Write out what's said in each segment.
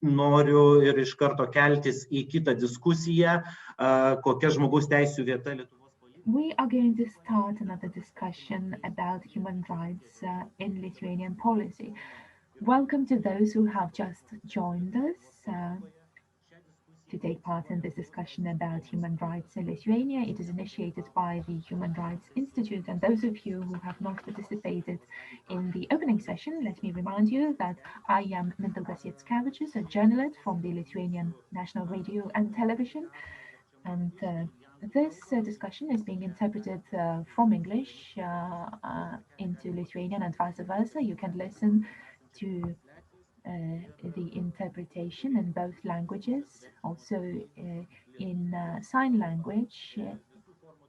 noriu ir iš karto keltis į kitą diskusiją, kokia žmogaus teisių vieta Lietuvos politikoje. We are going to start another discussion about human rights in Lithuanian policy. Welcome to those who have just joined us to take part in this discussion about human rights in Lithuania. It is initiated by the Human Rights Institute, and those of you who have not participated in the opening session, let me remind you that I am Mindaugas Jackevičius, a journalist from the Lithuanian National Radio and Television, and this discussion is being interpreted from English into Lithuanian and vice versa. You can listen to the interpretation in both languages, also in sign language,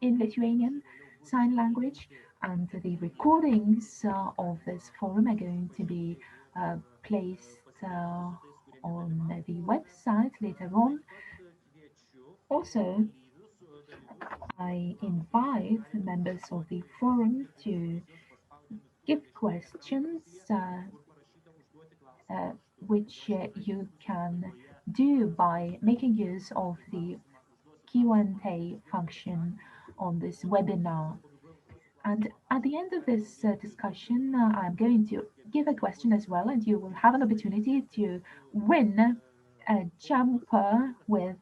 in Lithuanian sign language, and the recordings of this forum are going to be placed on the website later on. Also, I invite members of the forum to give questions which you can do by making use of the Q&A function on this webinar. And at the end of this discussion, I'm going to give a question as well, and you will have an opportunity to win a jumper with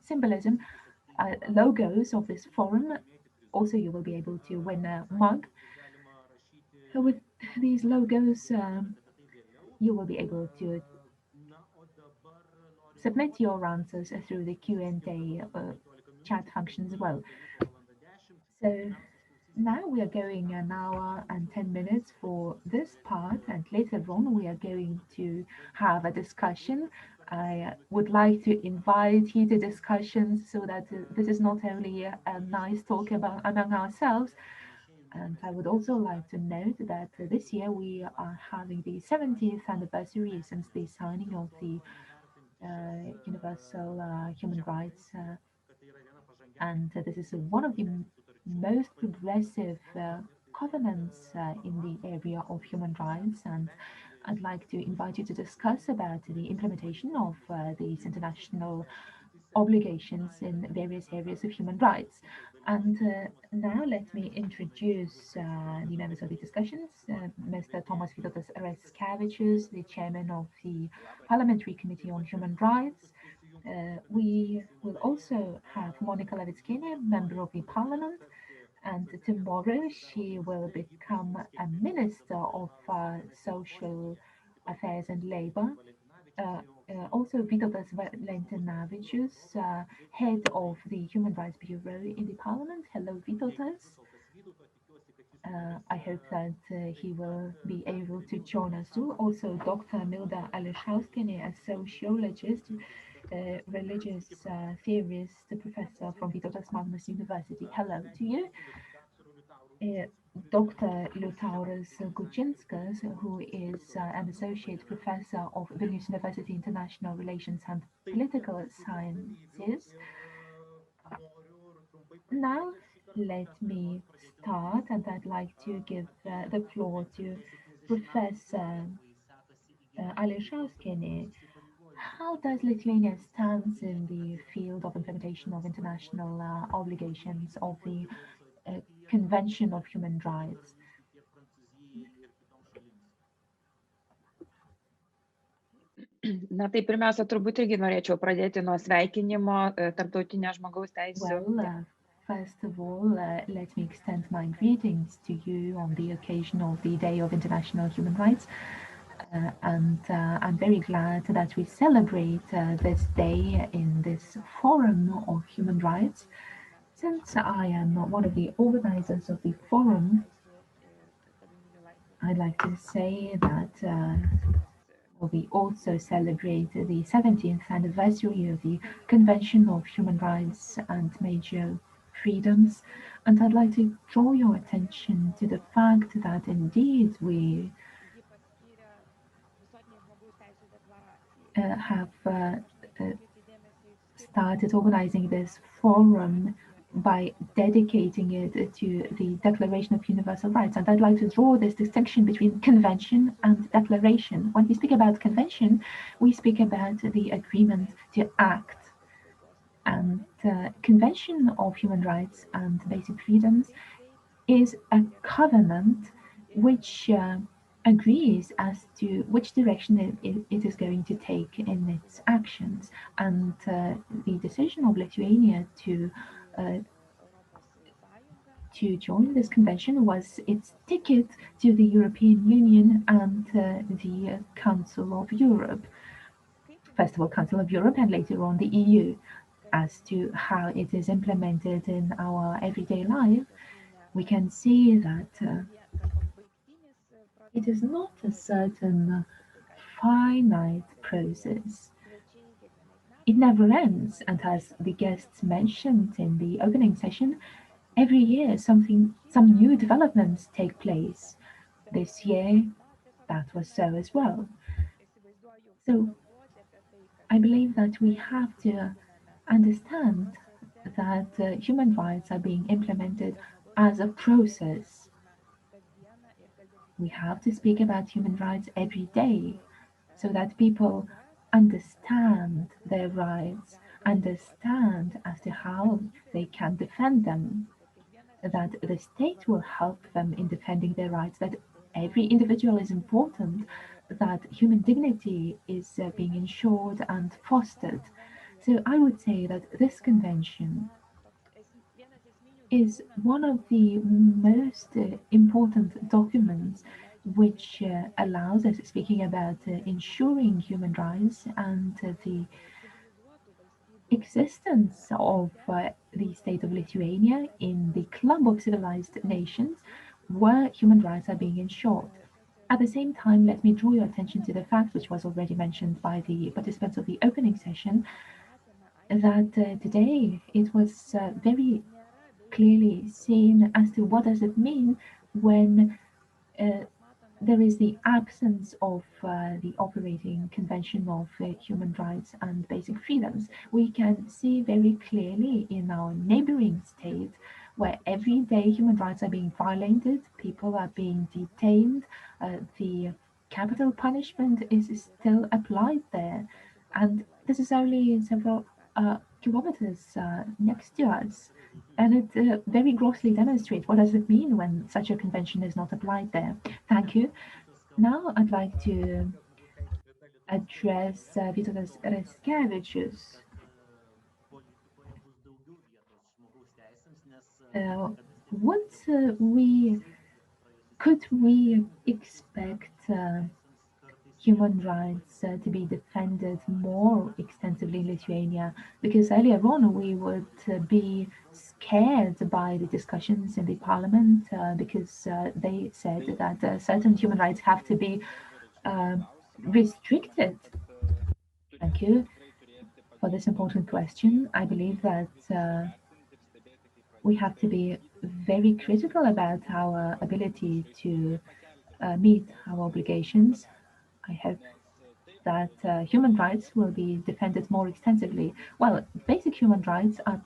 symbolism, logos of this forum. Also, you will be able to win a mug with these logos. You will be able to submit your answers through the Q&A chat function as well. So now we are going an hour and 10 minutes for this part, and later on we are going to have a discussion. I would like to invite heated discussions so that this is not only a nice talk among ourselves. And I would also like to note that this year we are having the 70th anniversary since the signing of the Universal Human Rights, and this is one of the most progressive covenants in the area of human rights. And I'd like to invite you to discuss about the implementation of these international obligations in various areas of human rights. And now let me introduce the members of the discussions. Mr. Tomas Vytautas Raskevičius, the chairman of the Parliamentary Committee on Human Rights. We will also have Monika Navickienė, member of the Parliament, and tomorrow she will become a Minister of Social Affairs and Labour. Also, Vytautas Valentinavičius, head of the Human Rights Bureau in the Parliament. Hello, Vytautas. I hope that he will be able to join us too. Also, Dr. Milda Ališauskienė, a sociologist, religious theorist, professor from Vytautas Magnus University. Hello to you. Dr. Liutauras Gudžinskas, who is an associate professor of Vilnius University International Relations and Political Sciences. Now, let me start, and I'd like to give the floor to Professor Ališauskienė. How does Lithuania stand in the field of implementation of international obligations of the Convention of Human Rights? Na, tai pirmiausia, turbūt irgi norėčiau pradėti nuo sveikinimo Tarptautinio žmogaus teisių. First of all, let me extend my greetings to you on the occasion of the Day of International Human Rights. And I'm very glad that we celebrate this day in this forum of human rights. Since I am one of the organizers of the forum, I'd like to say that we also celebrate the 70th anniversary of the Convention of Human Rights and Major Freedoms. And I'd like to draw your attention to the fact that indeed we have started organizing this forum by dedicating it to the Declaration of Universal Rights. And I'd like to draw this distinction between convention and declaration. When we speak about convention, we speak about the agreement to act. And Convention of Human Rights and Basic Freedoms is a covenant which agrees as to which direction it is going to take in its actions. And the decision of Lithuania to join this convention was its ticket to the European Union and the Council of Europe. First of all, Council of Europe and later on the EU. As to how it is implemented in our everyday life, we can see that it is not a certain finite process. It never ends, and as the guests mentioned in the opening session, every year some new developments take place. This year, that was so as well. So I believe that we have to understand that human rights are being implemented as a process. We have to speak about human rights every day so that people understand their rights, understand as to how they can defend them, that the state will help them in defending their rights, that every individual is important, that human dignity is being ensured and fostered. So I would say that this convention is one of the most important documents which allows us, speaking about ensuring human rights and the existence of the state of Lithuania in the club of civilized nations where human rights are being ensured. At the same time, let me draw your attention to the fact, which was already mentioned by the participants of the opening session, that today it was very clearly seen as to what does it mean when there is the absence of the operating convention of human rights and basic freedoms. We can see very clearly in our neighboring state where every day human rights are being violated, people are being detained, the capital punishment is still applied there. And this is only several kilometers next to us. And it very grossly demonstrates what does it mean when such a convention is not applied there. Thank you. Now I'd like to address Vytautas Raskevičius. Could we expect human rights to be defended more extensively in Lithuania? Because earlier on we would be scared by the discussions in the parliament because they said that certain human rights have to be restricted. Thank you for this important question. I believe that we have to be very critical about our ability to meet our obligations. I hope that human rights will be defended more extensively. Well, basic human rights are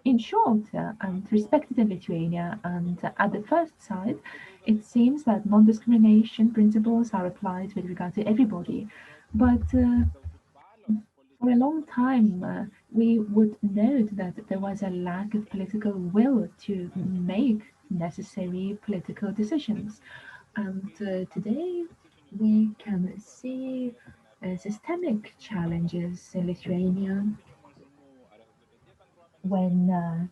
ensured and respected in Lithuania, and at the first sight, it seems that non-discrimination principles are applied with regard to everybody. But for a long time, we would note that there was a lack of political will to make necessary political decisions. And today, we can see systemic challenges in Lithuania when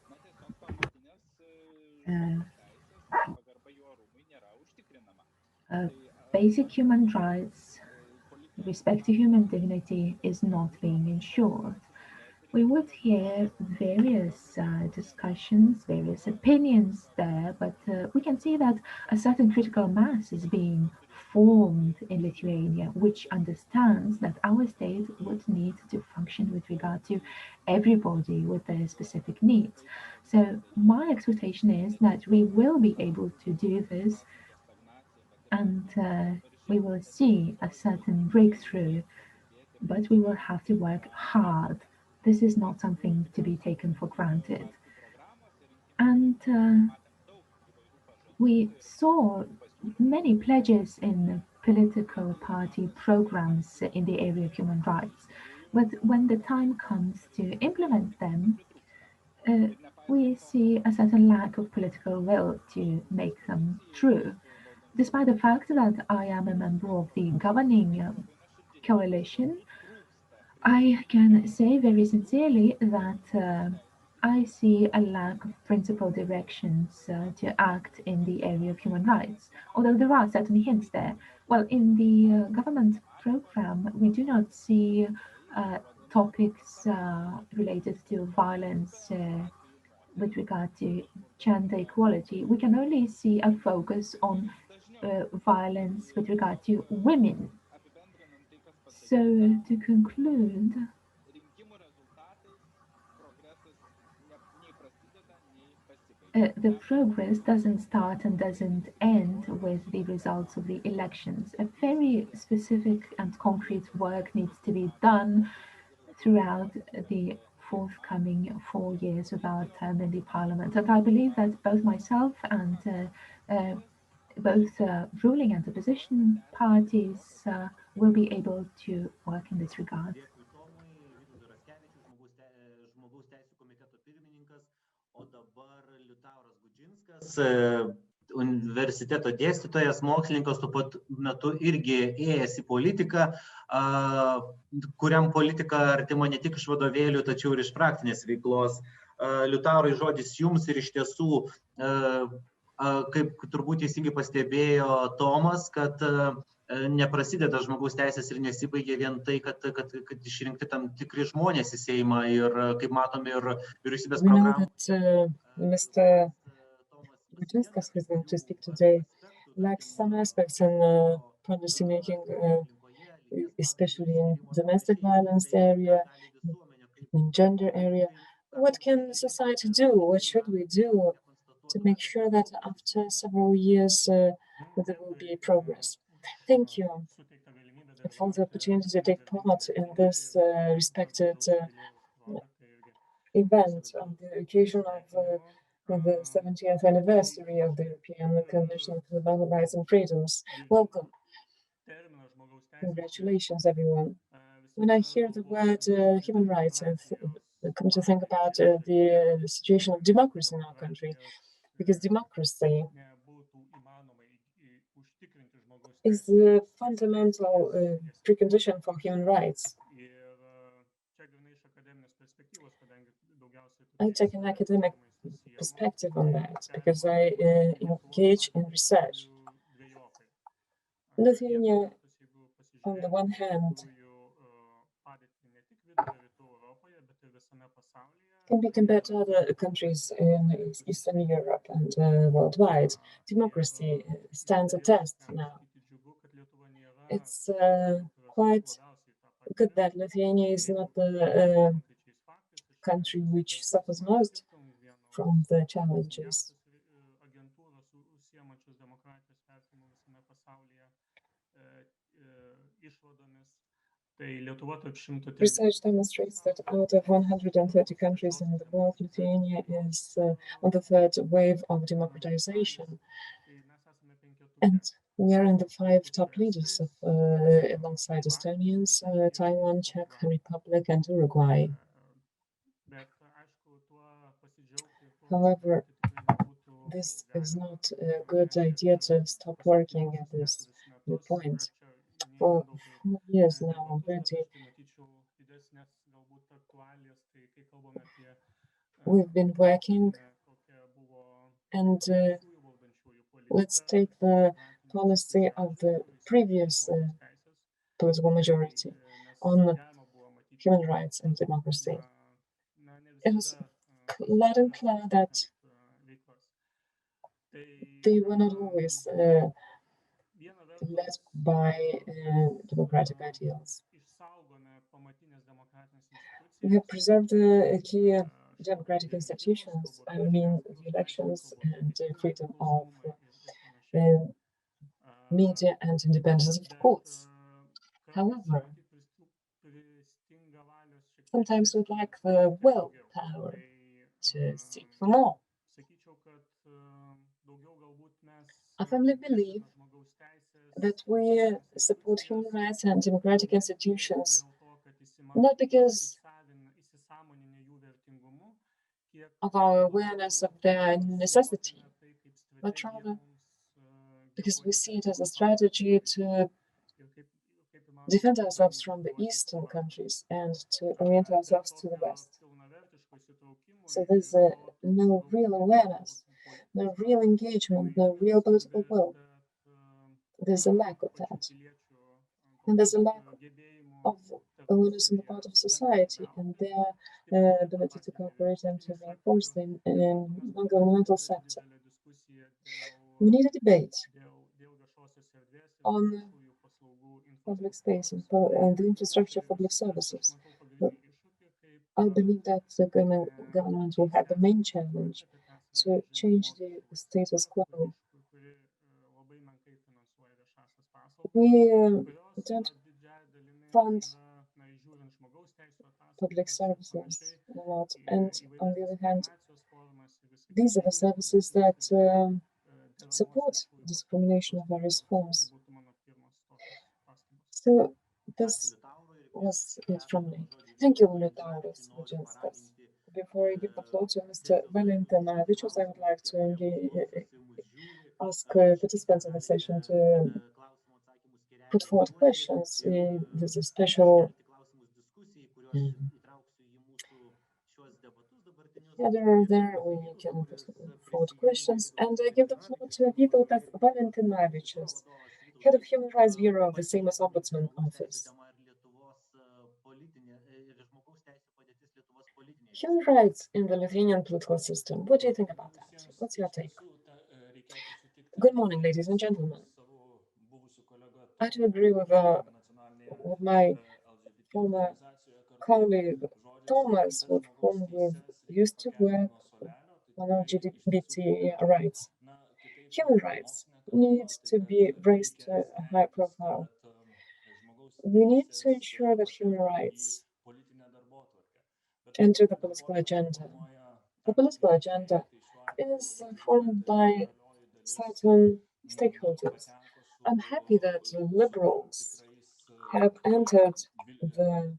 basic human rights, respect to human dignity is not being ensured. We would hear various discussions, various opinions there, but we can see that a certain critical mass is being formed in Lithuania, which understands that our state would need to function with regard to everybody with their specific needs. So my expectation is that we will be able to do this, and we will see a certain breakthrough, but we will have to work hard. this is not something to be taken for granted. And we saw many pledges in political party programs in the area of human rights, but when the time comes to implement them, we see a certain lack of political will to make them true. Despite the fact that I am a member of the governing coalition, I can say very sincerely that I see a lack of principled directions to act in the area of human rights, although there are certain hints there. Well, in the government program, we do not see topics related to violence with regard to gender equality. We can only see a focus on violence with regard to women. So to conclude, the progress doesn't start and doesn't end with the results of the elections. A very specific and concrete work needs to be done throughout the forthcoming 4 years of our term in the parliament. And I believe that both myself and both ruling and opposition parties will be able to work in this regard. Žmogaus teisų komiteto pirmininkas, o dabar Liutauras Gudžinskas, universiteto dėstytojas, mokslininkas, tuo pat metu irgi ėjęs į politiką, kuriam politika artima ne tik iš vadovėlių, tačiau ir iš praktinės veiklos. Liutaurai, žodis jums ir iš tiesų, kaip turbūt teisingai pastebėjo Tomas, kad neprasideda žmogaus teisės ir nesibaigia vien tai, kad išrinkti tam tikri žmonės į Seimą ir, kaip matome, ir vyriausybės programą. Mr. Gudžinskas, who is going to speak today, lacks some aspects in policy making, especially in domestic violence area, in gender area. What can society do? What should we do to make sure that after several years there will be progress? Thank you for the opportunity to take part in this respected event on the occasion of the 70th anniversary of the European Convention on Fundamental Rights and Freedoms. Welcome. Congratulations, everyone. When I hear the word human rights, I come to think about the situation of democracy in our country, because democracy is the fundamental precondition for human rights. I take an academic perspective on that because I engage in research. Lithuania, on the one hand, can be compared to other countries in Eastern Europe and worldwide. Democracy stands a test now. It's quite good that Lithuania is not the country which suffers most from the challenges. Research demonstrates that out of 130 countries in the world, Lithuania is on the third wave of democratization. And we are in the 5 top leaders of, alongside Estonians, Taiwan, Czech Republic, and Uruguay. However, this is not a good idea to stop working at this point. For 4 years now already, we've been working, and let's take the policy of the previous political majority on human rights and democracy. It was loud and clear that they were not always led by democratic ideals. We have preserved the key democratic institutions, I mean the elections and freedom of media and independence of the courts. However, sometimes we lack the willpower to seek for more. I firmly believe that we support human rights and democratic institutions not because of our awareness of their necessity, but rather because we see it as a strategy to defend ourselves from the Eastern countries and to orient ourselves to the West. So there's no real awareness, no real engagement, no real political will. There's a lack of that. And there's a lack of awareness on the part of society and their ability to cooperate and to reinforce the non-governmental sector. We need a debate on public space and the infrastructure of public services. But I believe that the government will have the main challenge to change the status quo. We don't fund public services a lot, and on the other hand, these are the services that support discrimination of various forms. So this was it from me. Thank you, Liutauras, Gudžinskas. Before I give the floor to Mr. Valentinavičius, I would like to ask participants in the session to put forward questions. There's a special header there where you can put forward questions. And I give the floor to Vytautas Valentinavičius, Head of Human Rights Bureau of the Seimas Ombudsman Office. Human rights in the Lithuanian political system. What do you think about that? What's your take? Good morning, ladies and gentlemen. I do agree with my former colleague Tomas, with whom we used to work on LGBT rights. Human rights need to be raised to a high profile. We need to ensure that human rights enter the political agenda. The political agenda is formed by certain stakeholders. I'm happy that liberals have entered the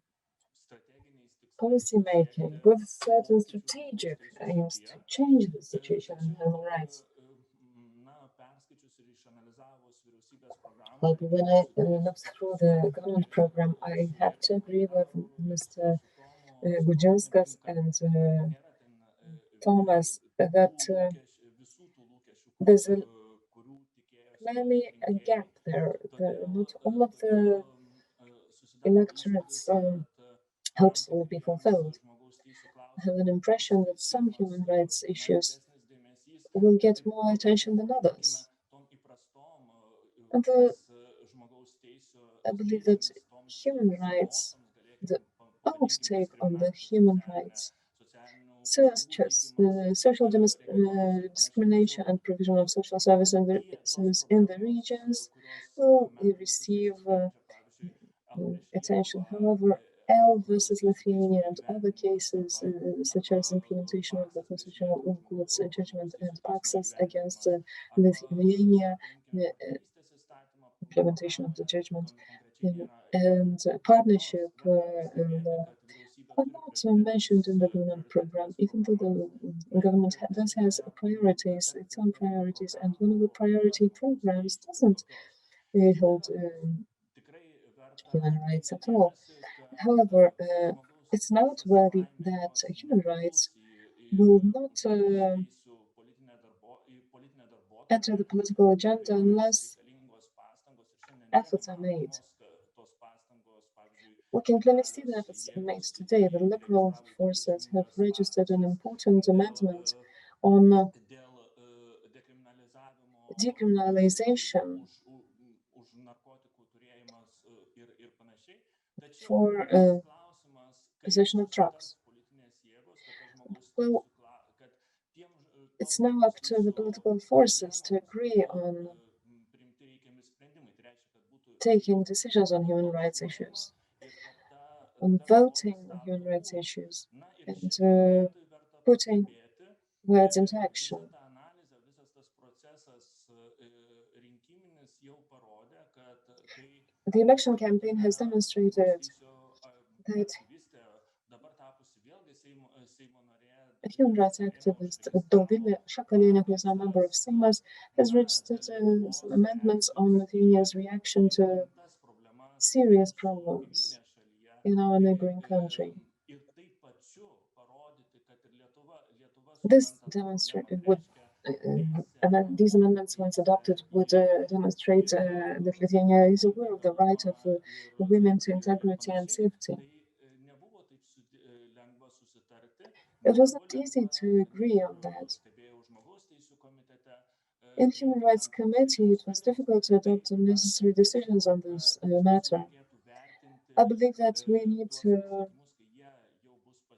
policy making with certain strategic aims to change the situation in human rights. But when I looked through the government program, I have to agree with Mr. Gudžinskas and Tomas that there's clearly a gap there. Not all of the electorate's hopes will be fulfilled. I have an impression that some human rights issues will get more attention than others. And I believe that human rights, the old take on the human rights, such as social discrimination and provision of social services in the regions, will receive attention. However, L versus Lithuania and other cases, such as implementation of the constitutional court's judgment and access against Lithuania, implementation of the judgment, and partnership law are not mentioned in the government program, even though the government does has priorities, its own priorities, and one of the priority programs doesn't hold human rights at all. However, it's noteworthy that human rights will not enter the political agenda unless efforts are made. We can clearly see the efforts made today. The liberal forces have registered an important amendment on decriminalization for possession of drugs. Well, it's now up to the political forces to agree on taking decisions on human rights issues. on voting on human rights issues and putting words into action. The election campaign has demonstrated that a human rights activist, Dovilė Šakalienė, who is a member of Seimas, has registered some amendments on Lithuania's reaction to serious problems in our neighboring country. This these amendments, once adopted, would demonstrate that Lithuania is aware of the right of women to integrity and safety. It was not easy to agree on that. In Human Rights Committee, it was difficult to adopt the necessary decisions on this matter. I believe that we need to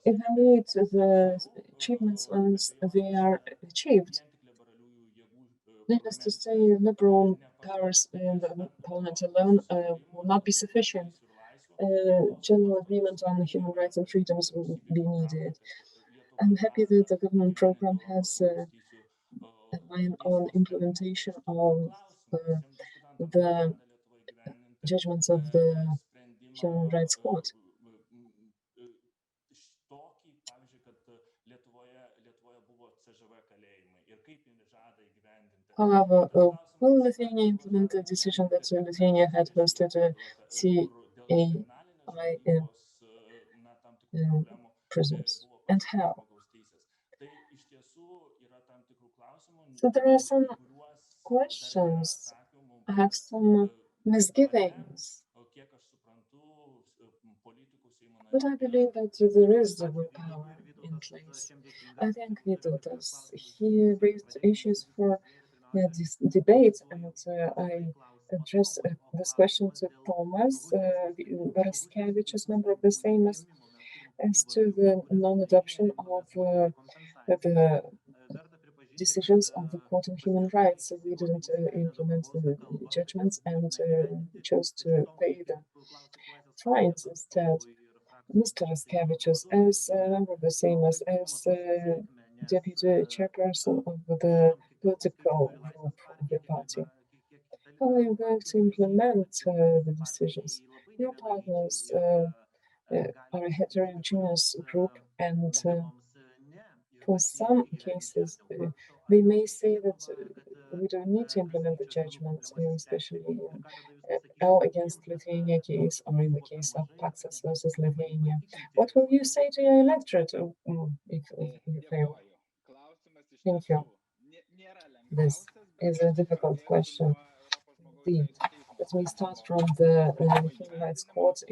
evaluate the achievements once they are achieved. Needless to say, liberal powers in the parliament alone will not be sufficient. General agreement on human rights and freedoms will be needed. I'm happy that the government program has a line on implementation of the judgments of the Human Rights Court. However, will Lithuania implement the decision that Lithuania had hosted a CAI prisons, and how? So there are some questions. I have some misgivings. But I believe that there is the willpower in place. I thank Vytautas. He raised issues for this debate, and I address this question to Tomas, Raskevičius, member of the Seimas, as to the non-adoption of the decisions of the Court of Human Rights. We didn't implement the judgments and chose to pay the fines instead. Mr. Raskevičius, as a member of the Seimas, as deputy chairperson of the political group of the party, how are you going to implement the decisions? Your partners are a heterogeneous group, and for some cases, they may say that we don't need to implement the judgments, especially in L against Lithuania case, or in the case of Paksas versus Lithuania. What will you say to your electorate if you fail? Thank you. This is a difficult question. Indeed. Let me start from the Human Rights Court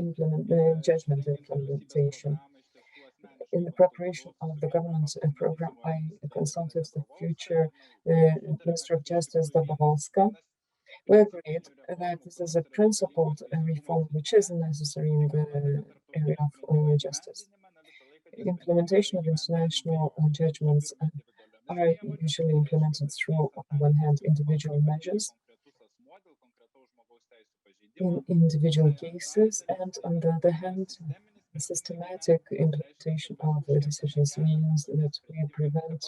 judgment implementation. In the preparation of the government program, I consulted the future Minister of Justice, Dobrovolska. We agreed that this is a principled reform which is necessary in the area of justice. Implementation of international judgments are usually implemented through, on one hand, individual measures in individual cases, and on the other hand, systematic implementation of the decisions means that we prevent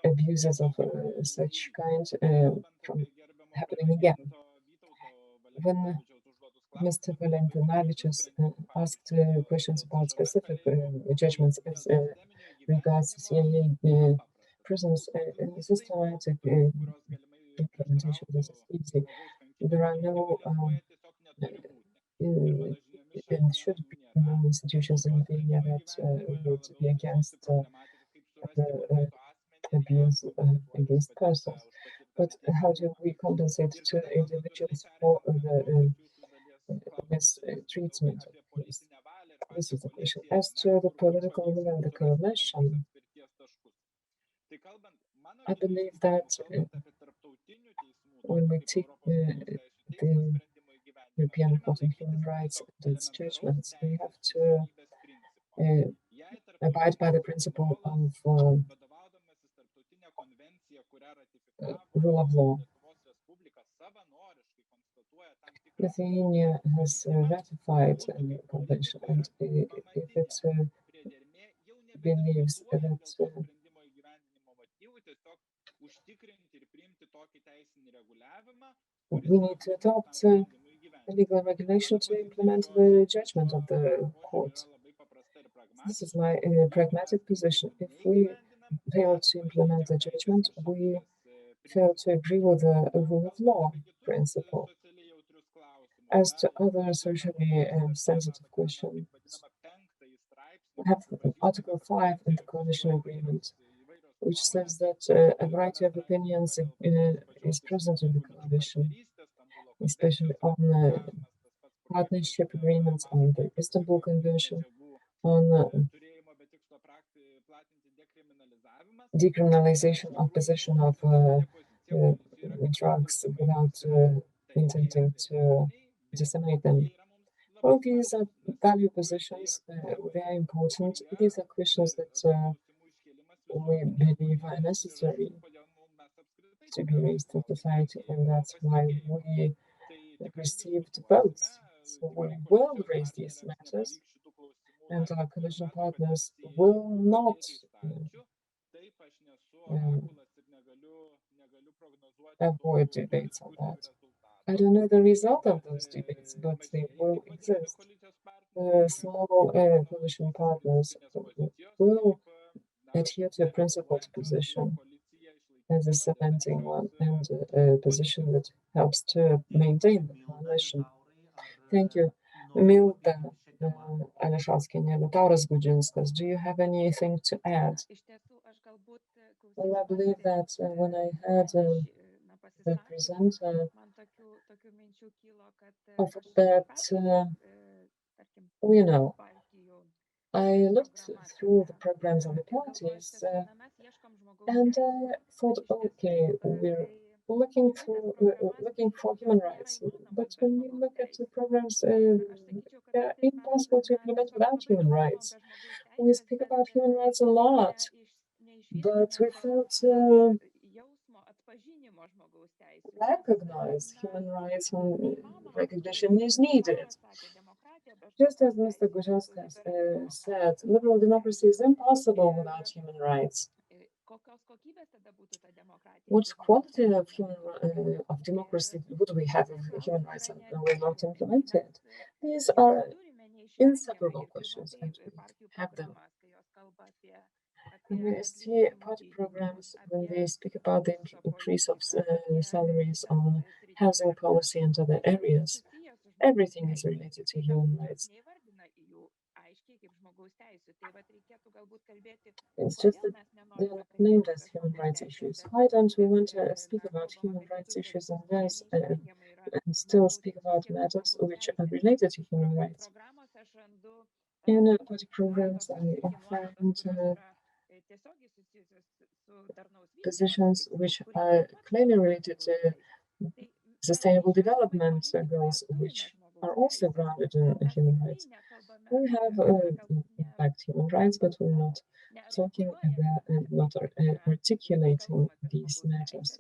abuses of such kind from happening again. When Mr. Valentinavičius asked questions about specific judgments as regards CIA prisons, systematic implementation of this is easy. There are no and should be no institutions in Lithuania that would be against the abuse against persons. But how do we compensate to individuals for the mistreatment of police? This is the question. As to the political will and the coalition, I believe that when we take the European Court of Human Rights and its judgments, we have to abide by the principle of rule of law. Lithuania has ratified the convention, and if it believes that we need to adopt a legal regulation to implement the judgment of the court. This is my pragmatic position. If we fail to implement the judgment, we fail to agree with the rule of law principle. As to other socially sensitive questions, we have Article 5 in the coalition agreement, which says that a variety of opinions is present in the coalition, especially on partnership agreements, on the Istanbul Convention, on decriminalization of possession of drugs without intending to disseminate them. All these are value positions, they are important. These are questions that we believe are necessary to be raised in society, and that's why we received votes. So we will raise these matters, and our coalition partners will not avoid debates on that. I don't know the result of those debates, but they will exist. The small coalition partners will adhere to a principled position as a cementing one, and a position that helps to maintain the coalition. Thank you. Milda Ališauskienė, Liutauras Gudžinskas, do you have anything to add? Well, I believe that when I heard the presenter, I thought that, you know, I looked through the programs of the parties and I thought, okay, we're looking for human rights, but when we look at the programs, they're impossible to implement without human rights. We speak about human rights a lot, but we fail to recognize human rights when recognition is needed. Just as Mr. Gudžinskas said, liberal democracy is impossible without human rights. What quality of democracy would we have if human rights were not implemented? These are inseparable questions, and we have them. When we see party programs, when they speak about the increase of salaries on housing policy and other areas, everything is related to human rights. It's just that they are named as human rights issues. Why don't we want to speak about human rights issues in this and still speak about matters which are related to human rights? In party programs, I find positions which are clearly related to sustainable development goals, which are also grounded in human rights. We have, in fact, human rights, but we're not talking about and not articulating these matters.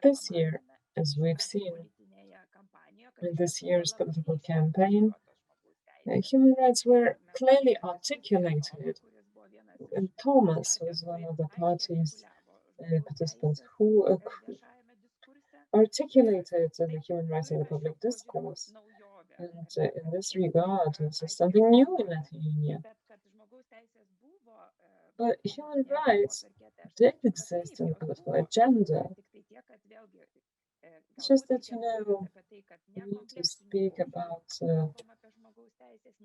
This year, as we've seen in this year's political campaign, human rights were clearly articulated. And Tomas was one of the party's participants who articulated the human rights in the public discourse. And in this regard, this is something new in Lithuania. But human rights did exist in the political agenda. It's just that, you know, we need to speak about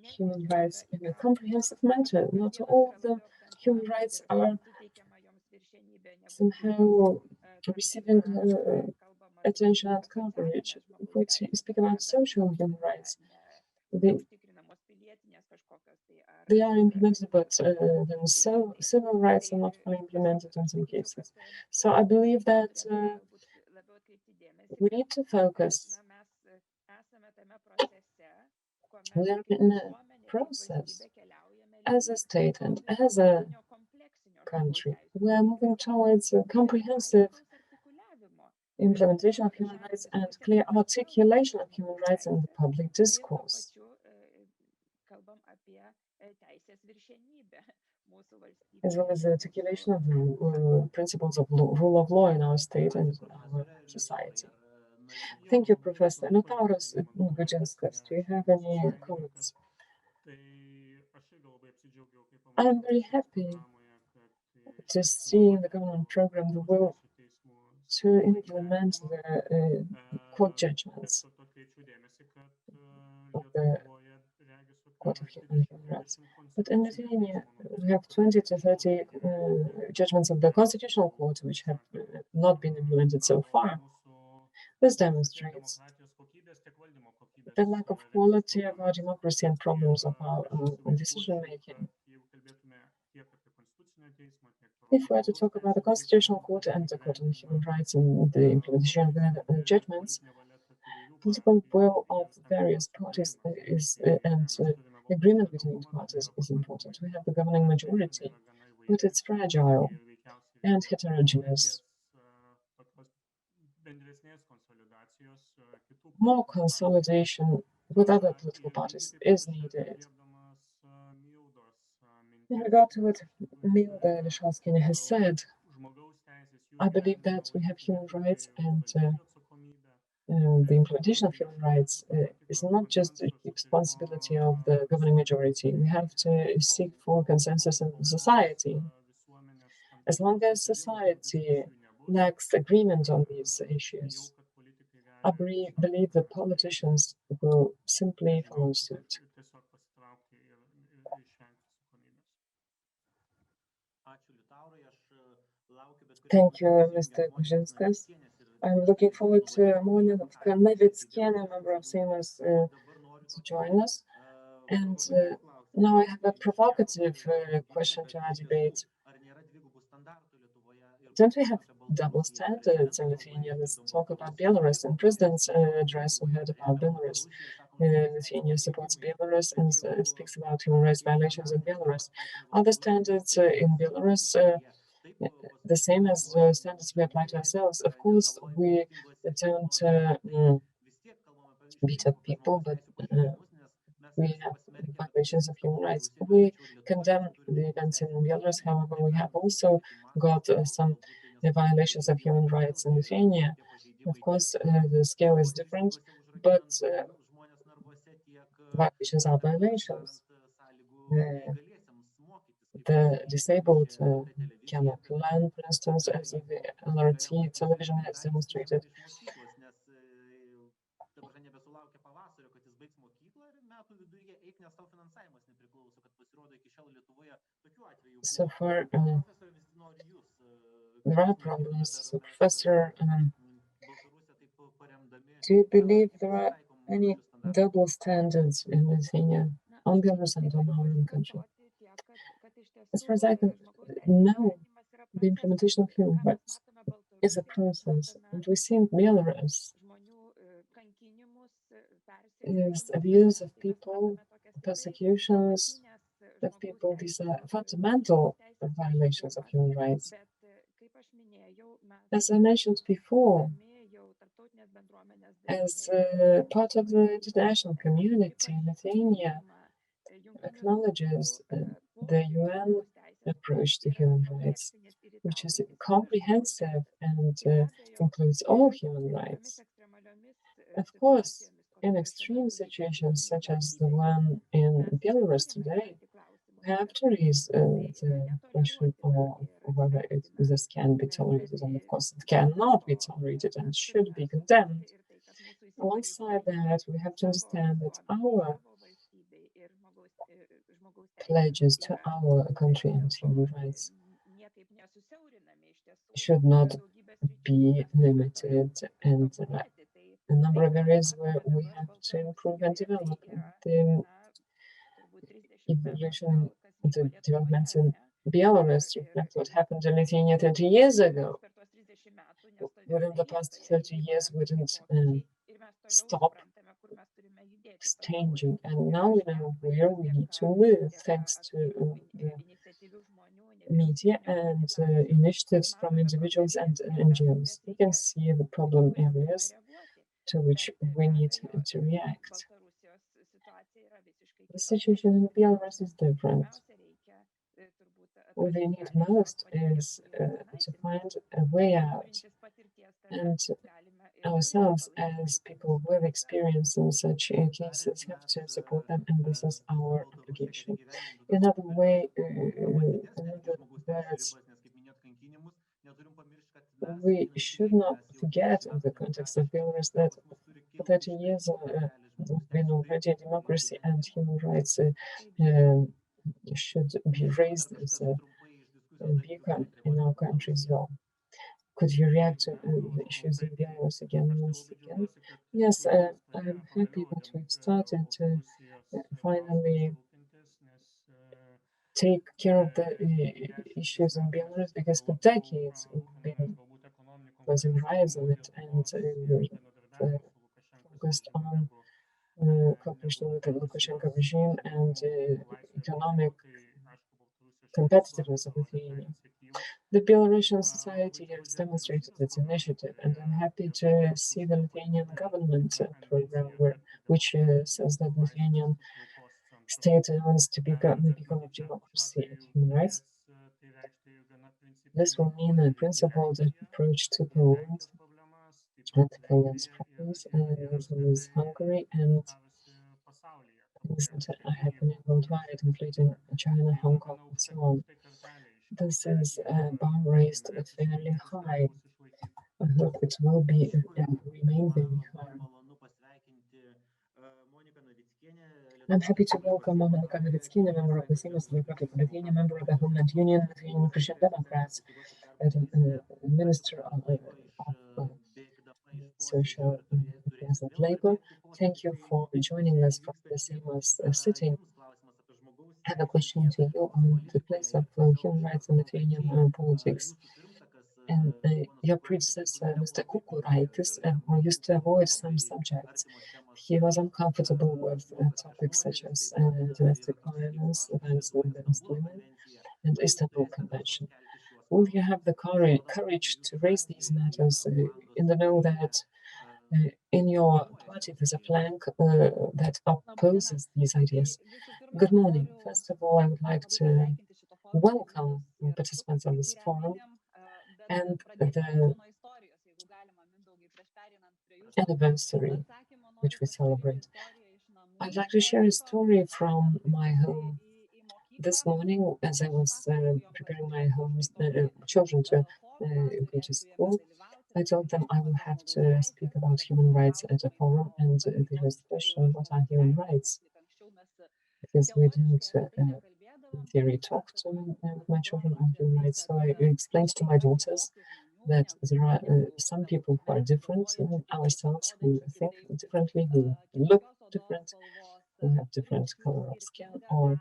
human rights in a comprehensive manner. Not all the human rights are somehow receiving attention and coverage. If we speak about social human rights, they are implemented, but then civil rights are not fully implemented in some cases. So I believe that we need to focus. We are in a process as a state and as a country. We are moving towards a comprehensive implementation of human rights and clear articulation of human rights in the public discourse. As well as the articulation of the principles of rule of law in our state and our society. Thank you, Professor. Liutauras, Gudžinskas, do you have any comments? I'm very happy to see in the government program the will to implement the court judgments of the Court of Human Rights. But in Lithuania, we have 20 to 30 judgments of the Constitutional Court which have not been implemented so far. This demonstrates the lack of quality of our democracy and problems of our decision-making. If we are to talk about the Constitutional Court and the Court of Human Rights and the implementation of the judgments, political will of various parties and agreement between the parties is important. We have the governing majority, but it's fragile and heterogeneous. More consolidation with other political parties is needed. In regard to what Milda Ališauskienė has said, I believe that we have human rights and the implementation of human rights is not just the responsibility of the governing majority. We have to seek for consensus in society. As long as society lacks agreement on these issues, I believe the politicians will simply follow suit. Thank you, Mr. Gudžinskas. I'm looking forward to Monika Navickienė, member of Seimas, to join us. And now I have a provocative question to our debate. Don't we have double standards in Lithuania? Let's talk about Belarus. In President's address, we heard about Belarus. Lithuania supports Belarus and speaks about human rights violations in Belarus. Are the standards in Belarus the same as the standards we apply to ourselves? Of course, we don't beat up people, but we have violations of human rights. We condemn the events in Belarus, however, we have also got some violations of human rights in Lithuania. Of course, the scale is different, but violations are violations. The disabled cannot learn, for instance, as the LRT television has demonstrated. So far, there are problems. So, Professor, do you believe there are any double standards in Lithuania on Belarus and on our own country? As far as I can know, the implementation of human rights is a process, and we see in Belarus is abuse of people, persecutions of people. These are fundamental violations of human rights. As I mentioned before, as part of the international community, Lithuania acknowledges the UN approach to human rights, which is comprehensive and includes all human rights. Of course, in extreme situations such as the one in Belarus today, we have to raise the question of whether this can be tolerated, and of course it cannot be tolerated and should be condemned. Alongside that, we have to understand that our pledges to our country and human rights should not be limited, and a number of areas where we have to improve and develop. The evolution, the developments in Belarus reflect what happened in Lithuania 30 years ago. Within the past 30 years, we didn't stop changing, and now we know where we need to move, thanks to the media and initiatives from individuals and NGOs. You can see the problem areas to which we need to react. The situation in Belarus is different. What they need most is to find a way out, and ourselves as people with experience in such cases have to support them, and this is our obligation. Another way, we should not forget in the context of Belarus that for 30 years we've been already a democracy, and human rights should be raised as a beacon in our country as well. Could you react to the issues in Belarus once again? Yes, I'm happy that we've started to finally take care of the issues in Belarus, because for decades we've been causing riots in it, and focused on cooperation with the Lukashenko regime and economic competitiveness of Lithuania. The Belarusian society has demonstrated its initiative, and I'm happy to see the Lithuanian government program, which says that Lithuanian state wants to become a beacon of democracy and human rights. This will mean a principled approach to Poland, and Poland's problems, as well as Hungary, and things that are happening worldwide, including China, Hong Kong, and so on. This is a bar raised fairly high. I hope it will be remain very high. I'm happy to welcome Monika, member of the Seimas, Lithuania, member of the Homeland, Lithuanian Christian Democrats, and Minister of Social Affairs and Labor. Thank you for joining us from the Seimas sitting. I have a question to you on the place of human rights in Lithuanian politics. And your predecessor, Mr. Kukuraitis, used to avoid some subjects. He was uncomfortable with topics such as domestic violence, violence against women, and Istanbul Convention. Will you have the courage to raise these matters in the know that in your party there's a flank that opposes these ideas? Good morning. First of all, I would like to welcome the participants of this forum and the anniversary which we celebrate. I'd like to share a story from my home. This morning, as I was preparing my children to go to school, I told them I will have to speak about human rights at a forum, and there was the question, what are human rights? Because we didn't in theory talk to my children on human rights, so I explained to my daughters that there are some people who are different than ourselves, who think differently, who look different, who have different color of skin, or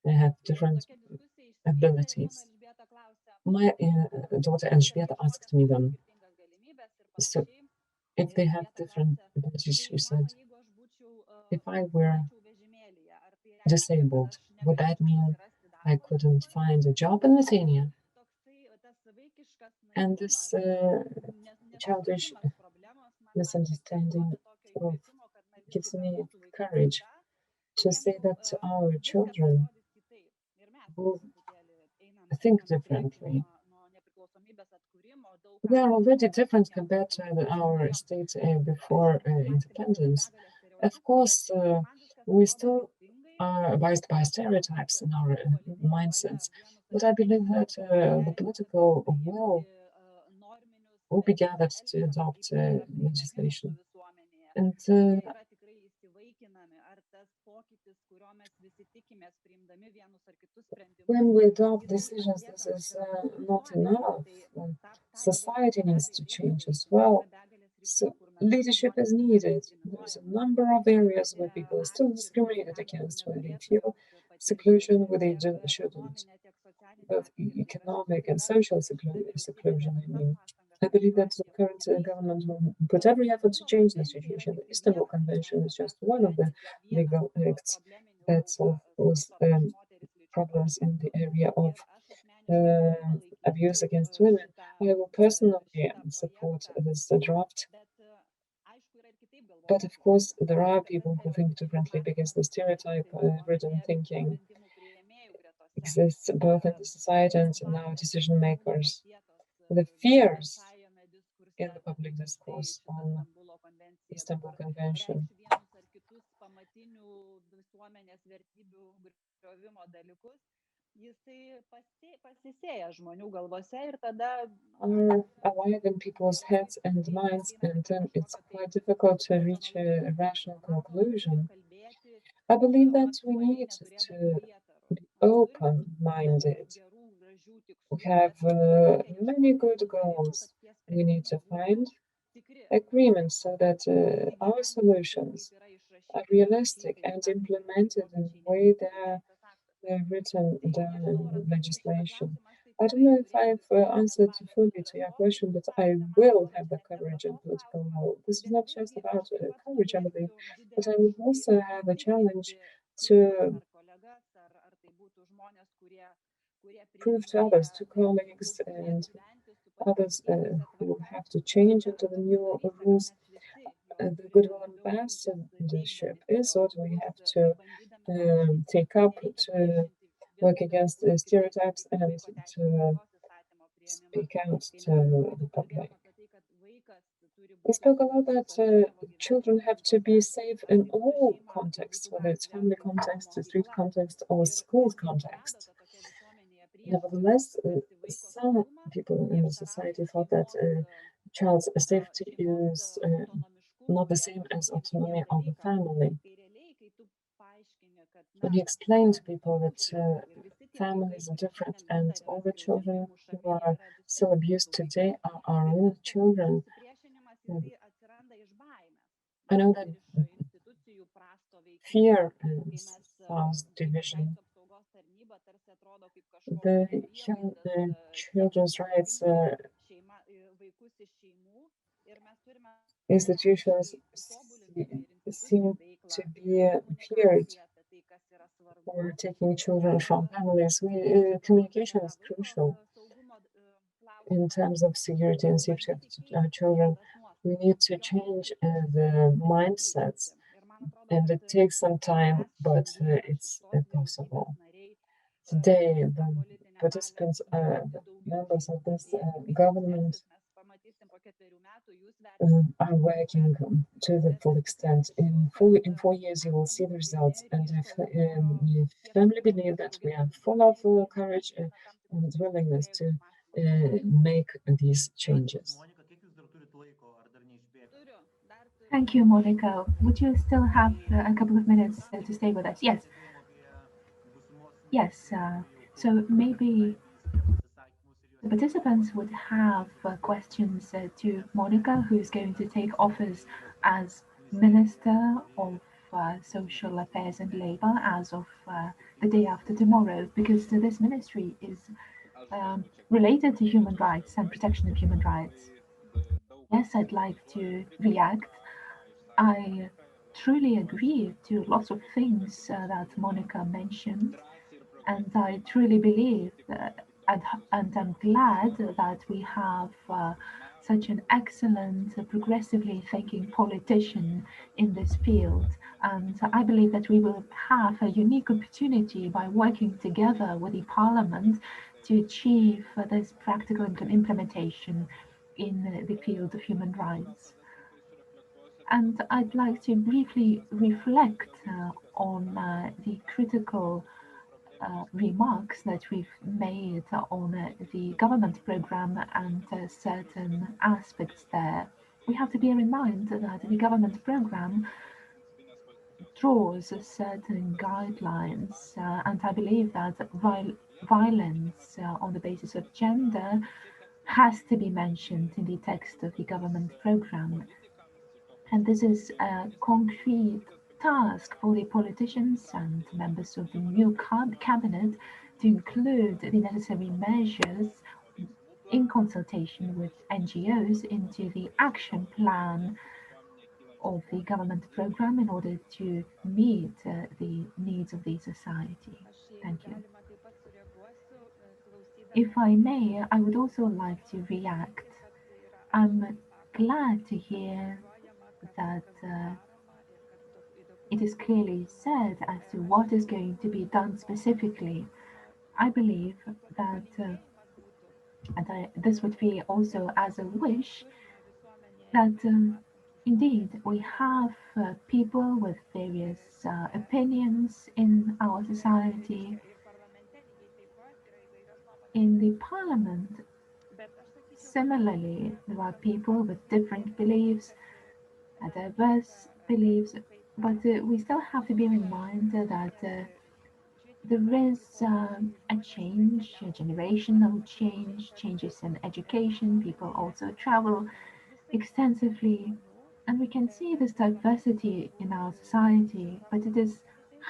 they have different abilities. My daughter Elżbieta asked me them, so if they have different abilities, she said, if I were disabled, would that mean I couldn't find a job in Lithuania? And this childish misunderstanding gives me courage to say that to our children who think differently. We are already different compared to our state before independence. Of course, we still are biased by stereotypes in our mindsets, but I believe that the political will be gathered to adopt legislation. And when we adopt decisions, this is not enough. Society needs to change as well. So leadership is needed. There's a number of areas where people are still discriminated against, where they feel seclusion, where they shouldn't. Both economic and social seclusion, I mean. I believe that the current government will put every effort to change the situation. The Istanbul Convention is just one of the legal acts that cause problems in the area of abuse against women. I will personally support this draft. But of course, there are people who think differently because the stereotype-ridden thinking exists both in the society and in our decision makers. The fears in the public discourse on Istanbul Convention are alive in people's heads and minds, and then it's quite difficult to reach a rational conclusion. I believe that we need to be open-minded. We have many good goals. We need to find agreement so that our solutions are realistic and implemented in the way they're written down in legislation. I don't know if I've answered fully to your question, but I will have the courage and political will. This is not just about courage, I believe, but I will also have a challenge to prove to others, to colleagues and others who have to change into the new rules. The goodwill ambassadorship is what we have to take up to work against stereotypes and to speak out to the public. We spoke a lot that children have to be safe in all contexts, whether it's family context, street context, or school context. Nevertheless, some people in the society thought that child's safety is not the same as autonomy of the family. When you explain to people that families are different and all the children who are still abused today are our own children, I know that fear causes division. The children's rights institutions seem to be feared for taking children from families. Communication is crucial in terms of security and safety of children. We need to change the mindsets, and it takes some time, but it's possible. Today, the participants, the members of this government are working to the full extent. In 4 years, you will see the results, and I firmly believe that we are full of courage and willingness to make these changes. Thank you, Monika. Would you still have a couple of minutes to stay with us? Yes. Yes. So maybe the participants would have questions to Monika, who is going to take office as Minister of Social Affairs and Labour as of the day after tomorrow, because this ministry is related to human rights and protection of human rights. Yes, I'd like to react. I truly agree to lots of things that Monika mentioned, and I truly believe and I'm glad that we have such an excellent, progressively thinking politician in this field. And I believe that we will have a unique opportunity by working together with the Parliament to achieve this practical implementation in the field of human rights. And I'd like to briefly reflect on the critical remarks that we've made on the government program and certain aspects there. We have to bear in mind that the government program draws certain guidelines, and I believe that violence on the basis of gender has to be mentioned in the text of the government program. And this is a concrete task for the politicians and members of the new cabinet to include the necessary measures in consultation with NGOs into the action plan of the government program in order to meet the needs of the society. Thank you. If I may, I would also like to react. I'm glad to hear that it is clearly said as to what is going to be done specifically. I believe that, this would be also as a wish, that indeed we have people with various opinions in our society. In the parliament, similarly, there are people with different beliefs, diverse beliefs, but we still have to bear in mind that there is a change, a generational change, changes in education. People also travel extensively, and we can see this diversity in our society, but it is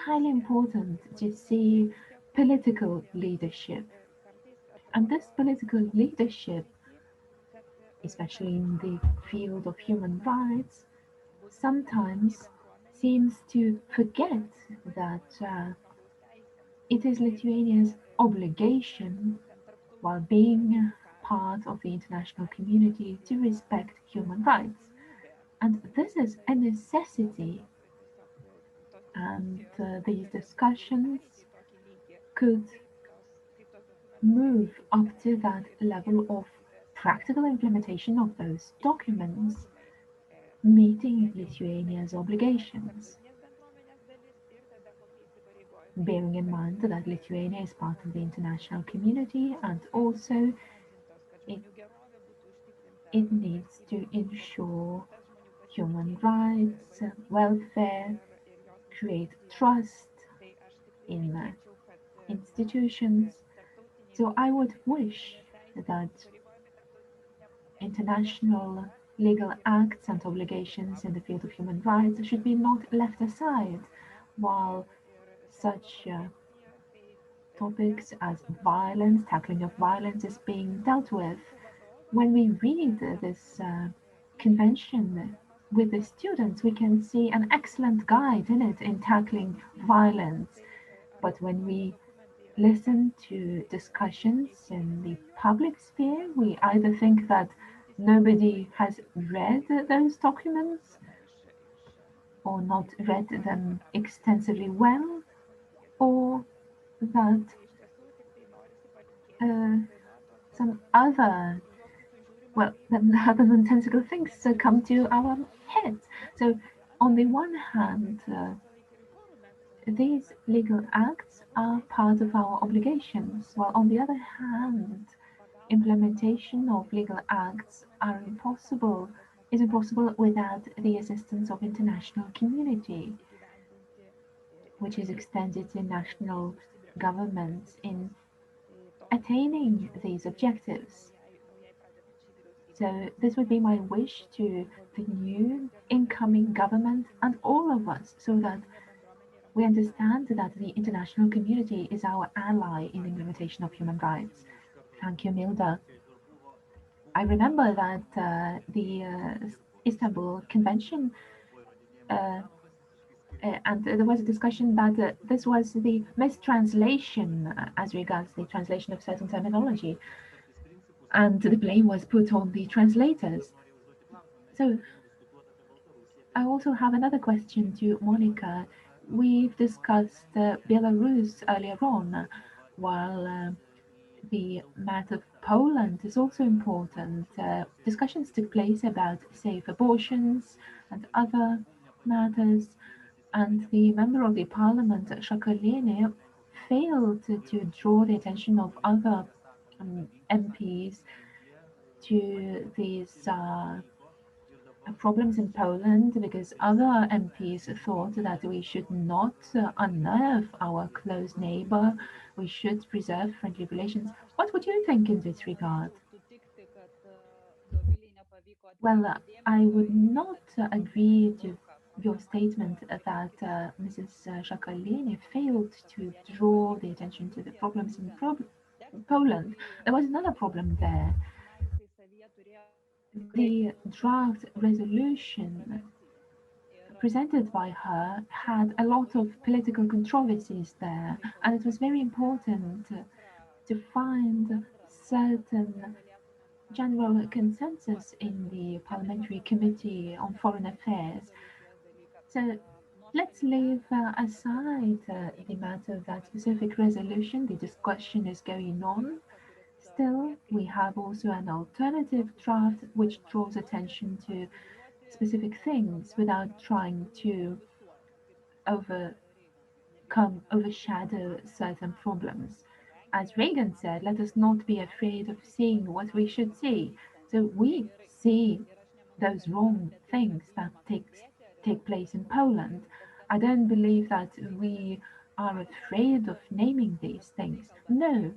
highly important to see political leadership. And this political leadership, especially in the field of human rights, sometimes seems to forget that it is Lithuania's obligation, while being part of the international community, to respect human rights. And this is a necessity, and these discussions could move up to that level of practical implementation of those documents, meeting Lithuania's obligations. Bearing in mind that Lithuania is part of the international community, and also it needs to ensure human rights, welfare, create trust in institutions. So I would wish that international legal acts and obligations in the field of human rights should be not left aside, while such topics as violence, tackling of violence is being dealt with. When we read this convention with the students, we can see an excellent guide in it in tackling violence. But when we listen to discussions in the public sphere, we either think that nobody has read those documents or not read them extensively well, or that some other, well, other nonsensical things come to our heads. So on the one hand, these legal acts are part of our obligations, while on the other hand, implementation of legal acts is impossible without the assistance of international community, which is extended to national governments in attaining these objectives. So this would be my wish to the new incoming government and all of us, so that we understand that the international community is our ally in the implementation of human rights. Thank you, Milda. I remember that the Istanbul Convention, and there was a discussion that this was the mistranslation as regards the translation of certain terminology, and the blame was put on the translators. So I also have another question to Monika. We've discussed Belarus earlier on, while the matter of Poland is also important. Discussions took place about safe abortions and other matters, and the member of the parliament, Jackevičius, failed to draw the attention of other MPs to these problems in Poland, because other MPs thought that we should not unnerve our close neighbor, we should preserve friendly relations. What would you think in this regard? Well, I would not agree to your statement that Mrs. Jackevičius failed to draw the attention to the problems in Poland. There was another problem there. The draft resolution presented by her had a lot of political controversies there, and it was very important to find certain general consensus in the Parliamentary Committee on Foreign Affairs. So let's leave aside the matter of that specific resolution. The discussion is going on. Still, we have also an alternative draft which draws attention to specific things without trying to overshadow certain problems. As Reagan said, let us not be afraid of seeing what we should see. So we see those wrong things that take place in Poland. I don't believe that we are afraid of naming these things. No.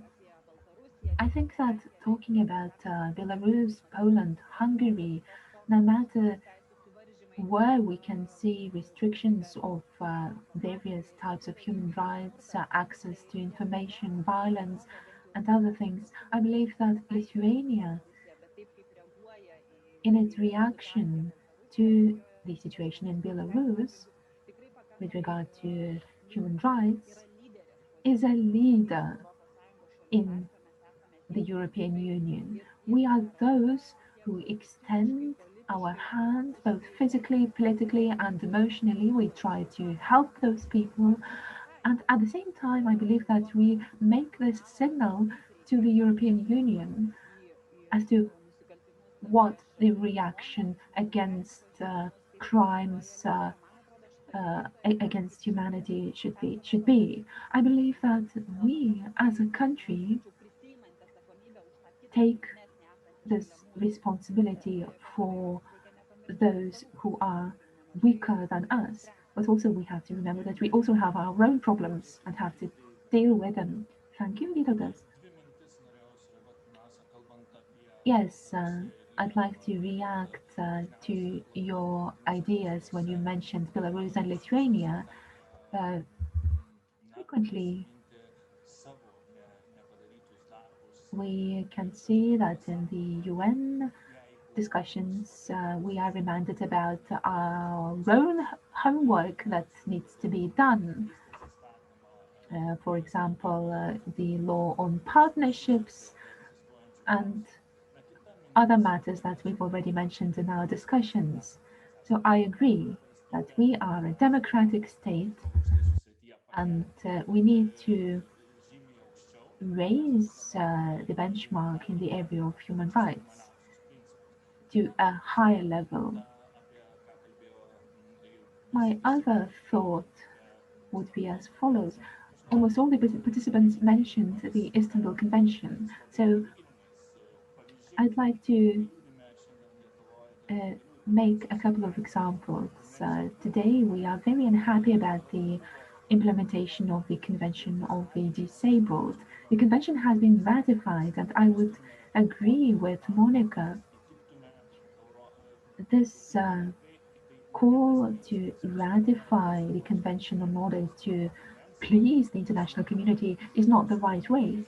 I think that talking about Belarus, Poland, Hungary, no matter where we can see restrictions of various types of human rights, access to information, violence, and other things, I believe that Lithuania, in its reaction to the situation in Belarus with regard to human rights, is a leader in the European Union. We are those who extend our hand, both physically, politically, and emotionally. We try to help those people. And at the same time, I believe that we make this signal to the European Union as to what the reaction against crimes against humanity should be. I believe that we, as a country, take this responsibility for those who are weaker than us. But also we have to remember that we also have our own problems and have to deal with them. Thank you, Vytautas. Yes, I'd like to react to your ideas when you mentioned Belarus and Lithuania. Frequently, we can see that in the UN discussions, we are reminded about our own homework that needs to be done. For example, the law on partnerships and other matters that we've already mentioned in our discussions. So I agree that we are a democratic state and we need to raise the benchmark in the area of human rights to a higher level. My other thought would be as follows. Almost all the participants mentioned the Istanbul Convention. So I'd like to make a couple of examples. Today, we are very unhappy about the implementation of the Convention of the Disabled. The convention has been ratified, and I would agree with Monika. This call to ratify the convention in order to please the international community is not the right way.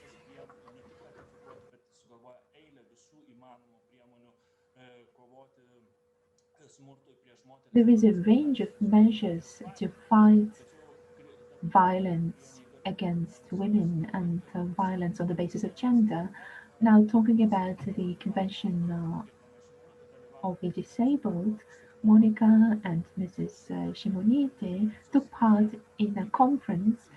There is a range of measures to fight violence against women and violence on the basis of gender. Now, talking about the Convention of the Disabled, Monika and Mrs. Shimonite took part in a conference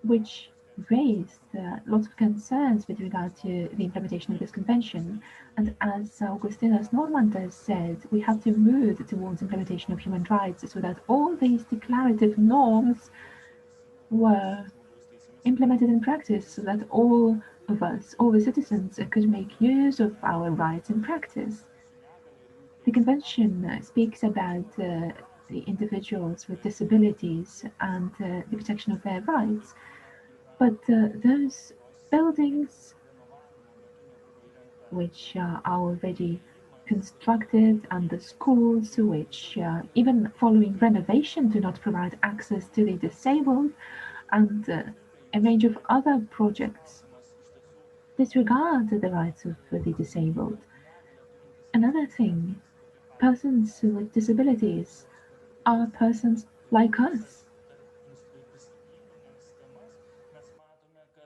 which raised lots of concerns with regard to the implementation of this convention. And as Augustinas Normantas said, we have to move towards implementation of human rights so that all these declarative norms were implemented in practice so that all of us, all the citizens, could make use of our rights in practice. The convention speaks about the individuals with disabilities and the protection of their rights. But those buildings which are already constructed and the schools which, even following renovation, do not provide access to the disabled, and a range of other projects disregard the rights of the disabled. Another thing, persons with disabilities are persons like us.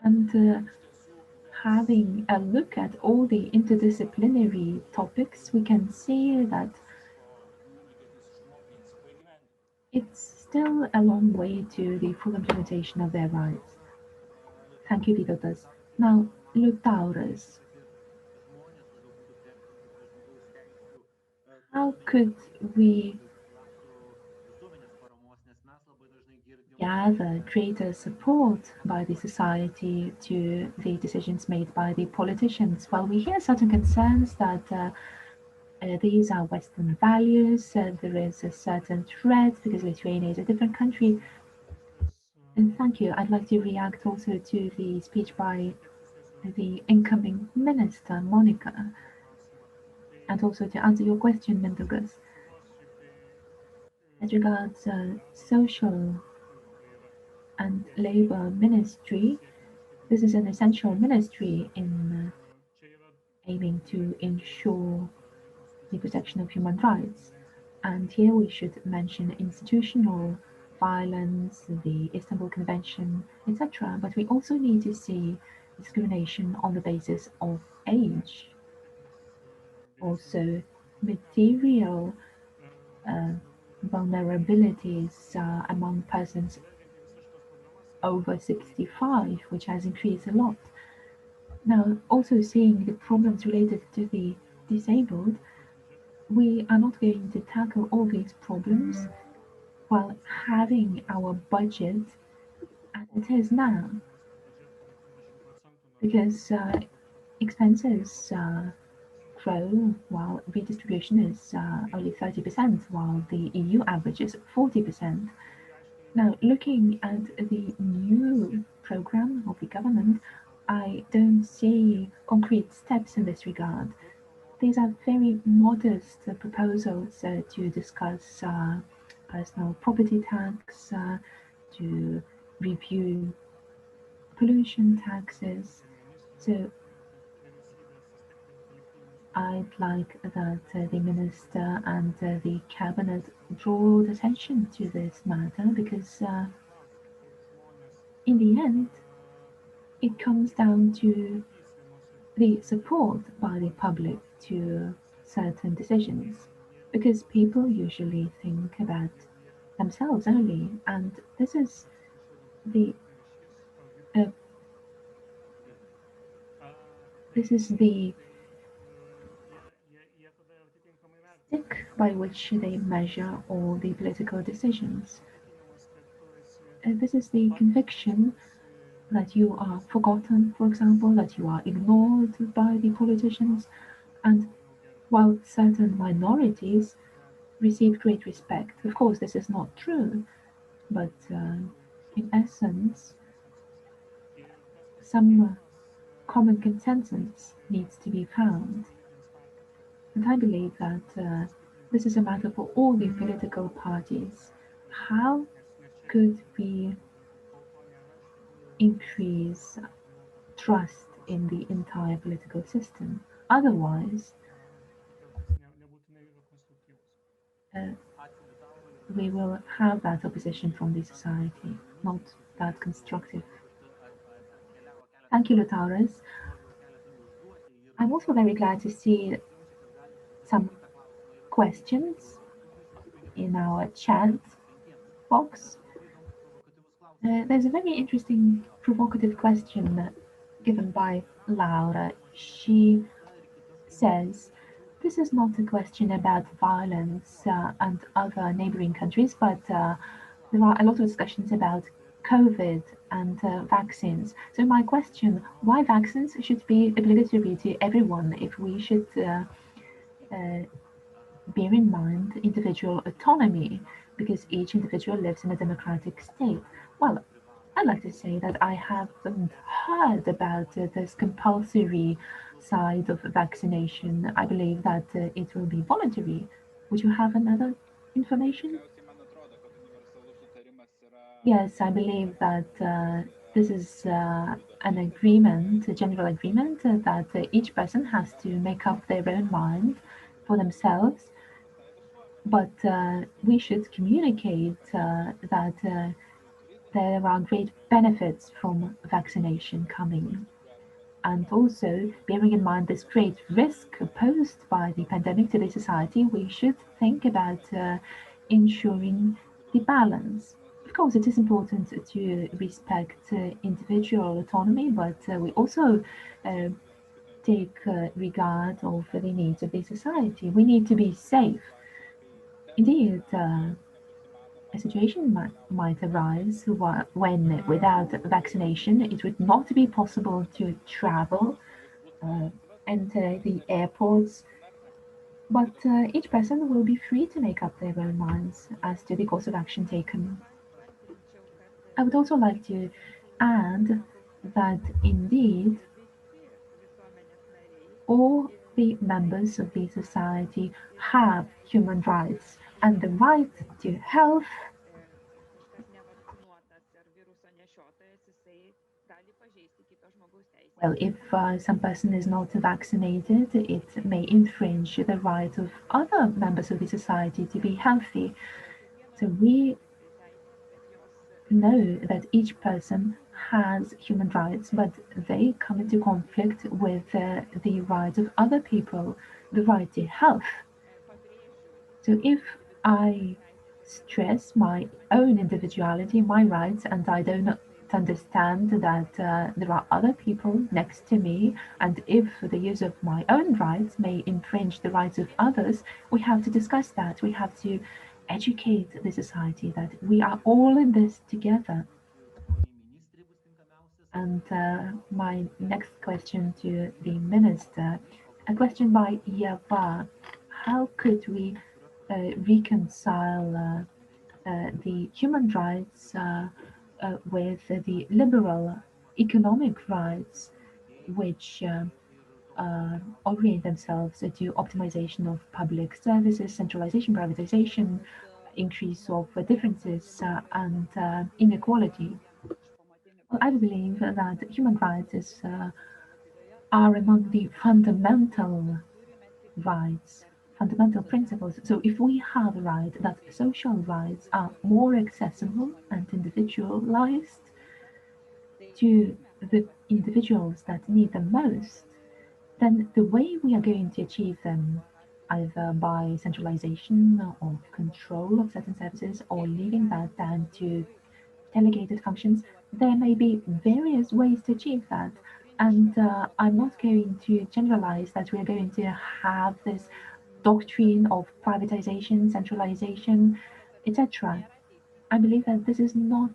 And having a look at all the interdisciplinary topics, we can see that it's still a long way to the full implementation of their rights. Thank you, Vytautas. Now, Liutauras. How could we gather greater support by the society to the decisions made by the politicians? Well, we hear certain concerns that these are Western values, there is a certain threat because Lithuania is a different country. And thank you. I'd like to react also to the speech by the incoming minister, Monika, and also to answer your question, Mindaugas. As regards social and labor ministry, this is an essential ministry in aiming to ensure the protection of human rights. And here we should mention institutional violence, the Istanbul Convention, etc. But we also need to see discrimination on the basis of age. Also, material vulnerabilities among persons over 65, which has increased a lot. Now, also seeing the problems related to the disabled, we are not going to tackle all these problems while having our budget as it is now, because expenses grow while redistribution is only 30%, while the EU average is 40%. Now, looking at the new program of the government, I don't see concrete steps in this regard. These are very modest proposals to discuss personal property tax, to review pollution taxes. So I'd like that the minister and the cabinet draw attention to this matter, because in the end, it comes down to the support by the public to certain decisions, because people usually think about themselves only, and this is the stick by which they measure all the political decisions. This is the conviction that you are forgotten, for example, that you are ignored by the politicians, and while certain minorities receive great respect. Of course, this is not true, but in essence, some common consensus needs to be found. And I believe that this is a matter for all the political parties. How could we increase trust in the entire political system? Otherwise, we will have that opposition from the society, not that constructive. Thank you, Liutauras. I'm also very glad to see some questions in our chat box. There's a very interesting, provocative question given by Laura. She says, this is not a question about violence and other neighboring countries, but there are a lot of discussions about COVID and vaccines. So my question, why vaccines should be obligatory to everyone if we should bear in mind individual autonomy, because each individual lives in a democratic state? Well, I'd like to say that I haven't heard about this compulsory side of vaccination. I believe that it will be voluntary. Would you have another information? Yes, I believe that this is an agreement, a general agreement, that each person has to make up their own mind for themselves. But we should communicate that there are great benefits from vaccination coming. And also, bearing in mind this great risk posed by the pandemic to the society, we should think about ensuring the balance. Of course, it is important to respect individual autonomy, but we also take regard of the needs of the society. We need to be safe. Indeed, a situation might arise when, without vaccination, it would not be possible to travel, enter the airports, but each person will be free to make up their own minds as to the course of action taken. I would also like to add that indeed all the members of the society have human rights, and the right to health well, if some person is not vaccinated, it may infringe the right of other members of the society to be healthy. So we know that each person has human rights, but they come into conflict with the rights of other people, the right to health. So if I stress my own individuality, my rights, and I don't understand that there are other people next to me, and if the use of my own rights may infringe the rights of others, we have to discuss that. We have to educate the society that we are all in this together. And my next question to the minister, a question by Yava. How could we reconcile the human rights with the liberal economic rights, which orient themselves to optimization of public services, centralization, privatization, increase of differences, and inequality? Well, I believe that human rights are among the fundamental rights, fundamental principles. So if we have a right that social rights are more accessible and individualized to the individuals that need them most, then the way we are going to achieve them, either by centralization of control of certain services or leaving that down to delegated functions, there may be various ways to achieve that. And I'm not going to generalize that we're going to have this doctrine of privatization, centralization, etc. I believe that this is not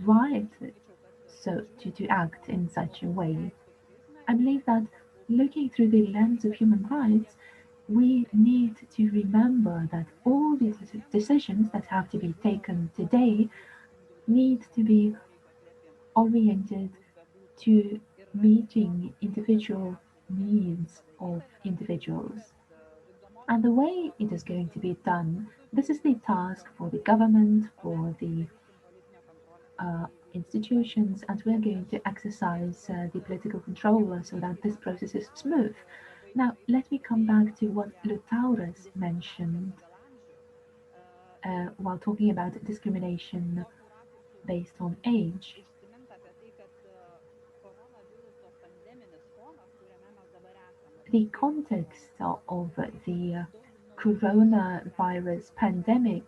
right, so to act in such a way. I believe that looking through the lens of human rights, we need to remember that all these decisions that have to be taken today need to be oriented to meeting individual needs of individuals. And the way it is going to be done, this is the task for the government, for the institutions, and we're going to exercise the political control so that this process is smooth. Now, let me come back to what Liutauras mentioned while talking about discrimination based on age. The context of the coronavirus pandemic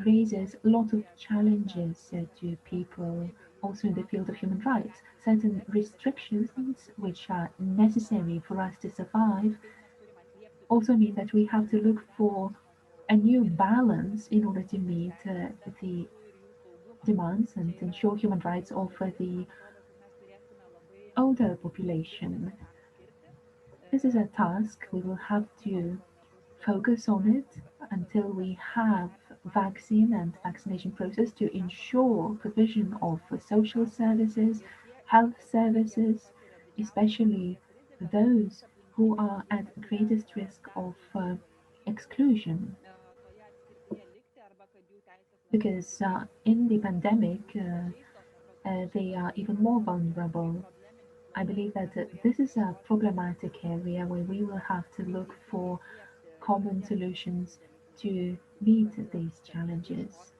raises a lot of challenges to people also in the field of human rights. Certain restrictions which are necessary for us to survive also mean that we have to look for a new balance in order to meet the demands and ensure human rights of the older population. This is a task. We will have to focus on it until we have vaccine and vaccination process to ensure provision of social services, health services, especially those who are at greatest risk of exclusion. Because in the pandemic, they are even more vulnerable. I believe that this is a problematic area where we will have to look for common solutions to meet these challenges.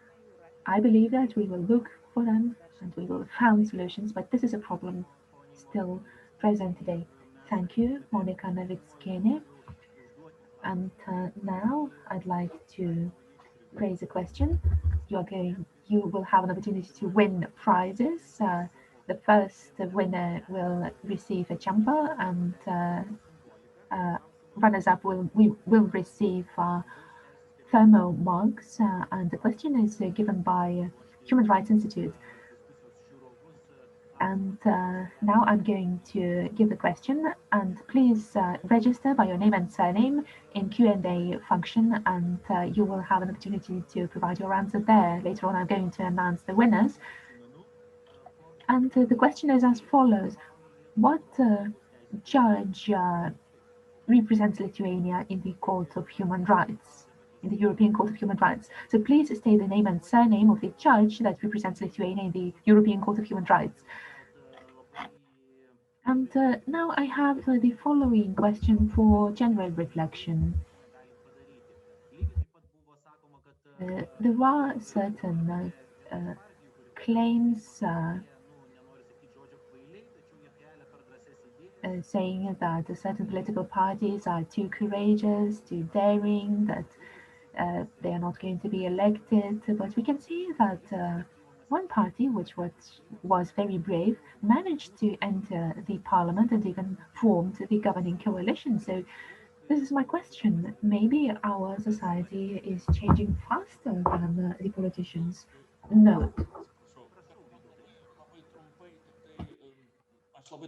I believe that we will look for them and we will find solutions, but this is a problem still present today. Thank you, Monika Navickienė. And now I'd like to raise a question. You will have an opportunity to win prizes. The first winner will receive a jumper, and runners-up will receive thermal mugs. And the question is given by Human Rights Institute. And now I'm going to give the question, and please register by your name and surname in Q&A function, and you will have an opportunity to provide your answer there. Later on, I'm going to announce the winners. And the question is as follows. What judge represents Lithuania in the Court of Human Rights, in the European Court of Human Rights? So please state the name and surname of the judge that represents Lithuania in the European Court of Human Rights. And now I have the following question for general reflection. There are certain claims saying that certain political parties are too courageous, too daring, that they are not going to be elected. But we can see that one party, which was very brave, managed to enter the parliament and even formed the governing coalition. So this is my question. Maybe our society is changing faster than the politicians know.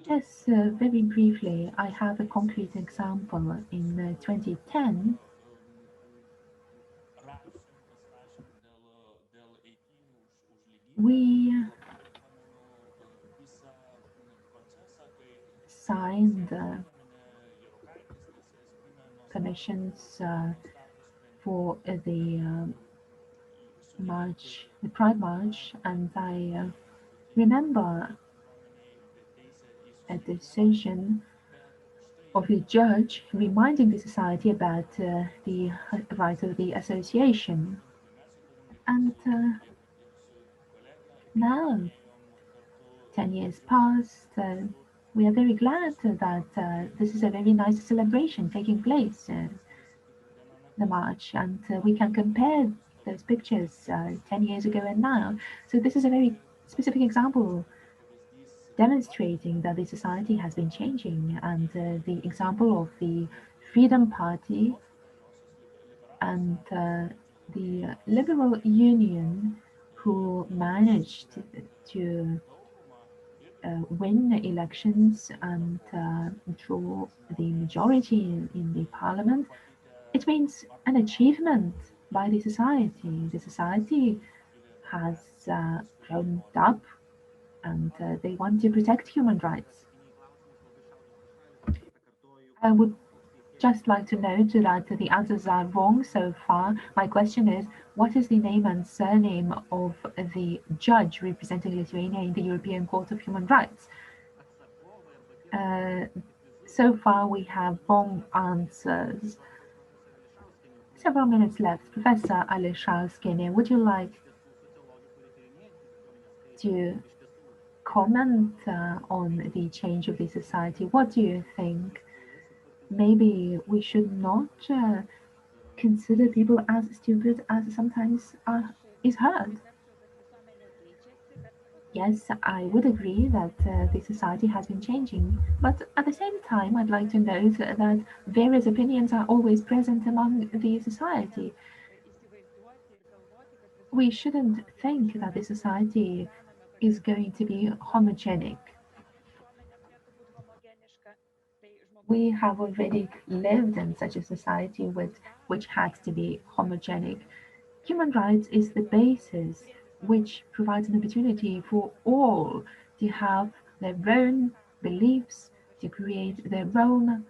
Yes, very briefly, I have a concrete example. In 2010, we signed permissions for the march, the Pride March, and I remember a decision of the judge reminding the society about the right of the association. And now, 10 years passed, we are very glad that this is a very nice celebration taking place, the march, and we can compare those pictures 10 years ago and now. So this is a very specific example demonstrating that the society has been changing, and the example of the Freedom Party and the Liberal Union, who managed to win elections and draw the majority in the parliament. It means an achievement by the society. The society has grown up, and they want to protect human rights. I would just like to note that the answers are wrong so far. My question is, what is the name and surname of the judge representing Lithuania in the European Court of Human Rights? So far, we have wrong answers. Several minutes left. Professor Ališauskienė, would you like to comment on the change of the society? What do you think? Maybe we should not consider people as stupid as sometimes is heard. Yes, I would agree that the society has been changing, but at the same time, I'd like to note that various opinions are always present among the society. We shouldn't think that the society is going to be homogenic. We have already lived in such a society which had to be homogenic. Human rights is the basis which provides an opportunity for all to have their own beliefs, to create their own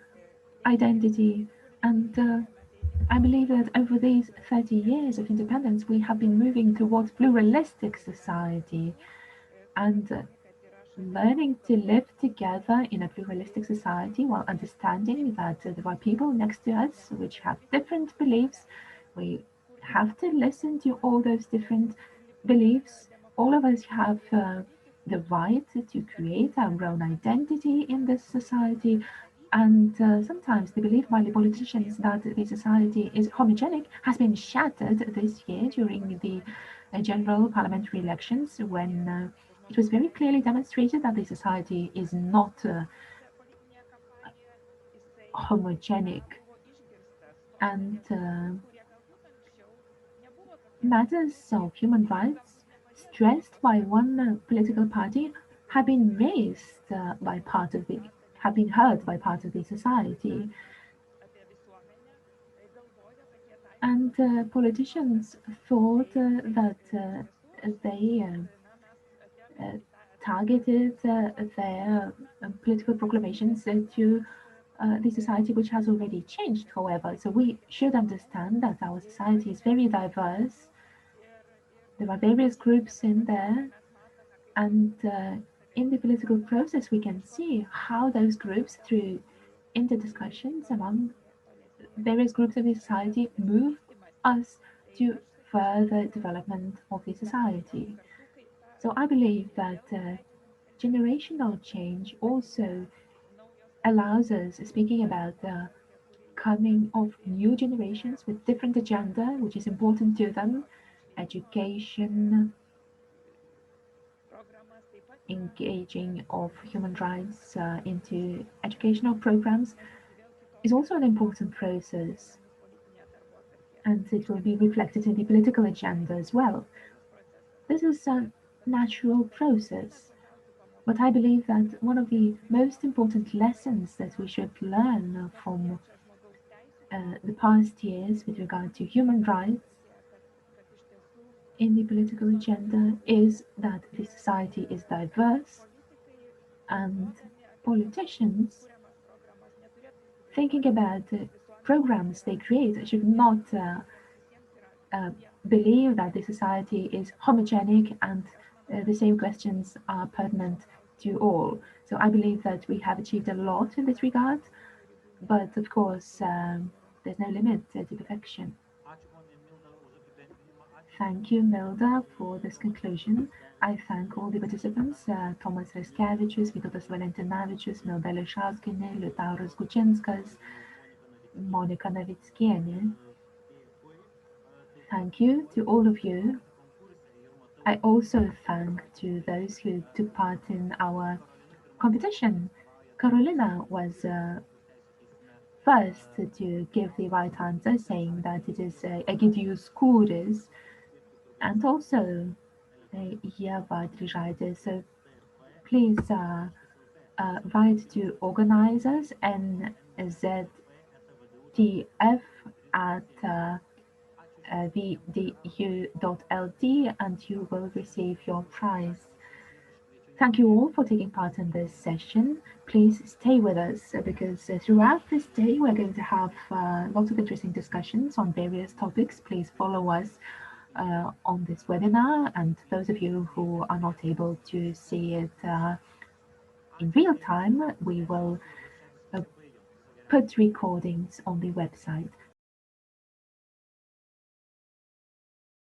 identity. And I believe that over these 30 years of independence, we have been moving towards pluralistic society and learning to live together in a pluralistic society while understanding that there are people next to us which have different beliefs. We have to listen to all those different beliefs. All of us have the right to create our own identity in this society. And sometimes the belief by the politicians that the society is homogenic has been shattered this year during the general parliamentary elections, when it was very clearly demonstrated that the society is not homogenic. And matters of human rights stressed by one political party have been raised by part of the, have been heard by part of the society. And politicians thought that they targeted their political proclamations to the society, which has already changed, however. So we should understand that our society is very diverse. There are various groups in there, and in the political process, we can see how those groups, through interdiscussions among various groups of the society, move us to further development of the society. So I believe that generational change also allows us, speaking about the coming of new generations with different agenda, which is important to them, education, engaging of human rights into educational programs is also an important process, and it will be reflected in the political agenda as well. This is a natural process, but I believe that one of the most important lessons that we should learn from the past years with regard to human rights in the political agenda is that the society is diverse, and politicians thinking about programs they create should not believe that the society is homogenic and the same questions are pertinent to all. So I believe that we have achieved a lot in this regard, but of course there's no limit to perfection. Thank you, Milda, for this conclusion. I thank all the participants, Tomas Raskevičius, Vytautas Valentinavičius, Milda Ališauskienė, Liutauras Gudžinskas, Monika Navickienė. Thank you to all of you. I also thank to those who took part in our competition. Carolina was first to give the right answer, saying that it is Egidijus Kūris, and also Ieva Drižaitė. So please write to organizers nztf at vdu.lt and you will receive your prize. Thank you all for taking part in this session. Please stay with us because throughout this day we're going to have lots of interesting discussions on various topics. Please follow us on this webinar, and those of you who are not able to see it in real time, we will put recordings on the website.